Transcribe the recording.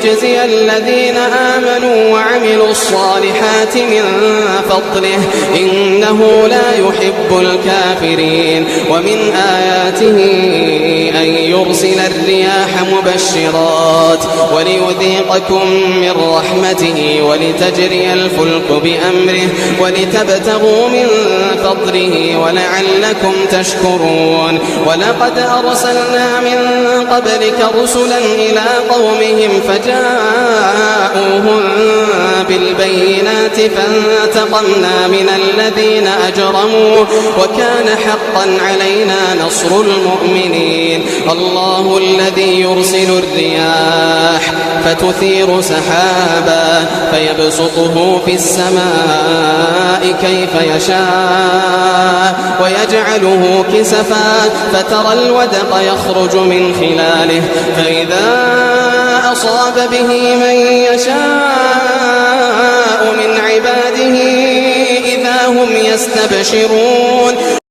ليجزي الذين آمنوا وعملوا الصالحات من فضله إنه لا يحب الكافرين. ومن آياته أن يرسل الرياح مبشرات وليذيقكم من رحمته ولتجري الفلك بأمره ولتبتغوا من فضله ولعلكم تشكرون. ولقد أرسلنا من قبلك رسلا إلى قومهم فجاءوهم بالبينات فانتقمنا من الذين أجرموا وكان حقا علينا نصر المؤمنين. الله الذي يرسل الرياح فتثير سحابا فيبسطه في السماء كيف يشاء ويجعله كسفا فترى الودق يخرج من خلاله فإذا أصاب به من يشاء من عباده إذا هم يستبشرون.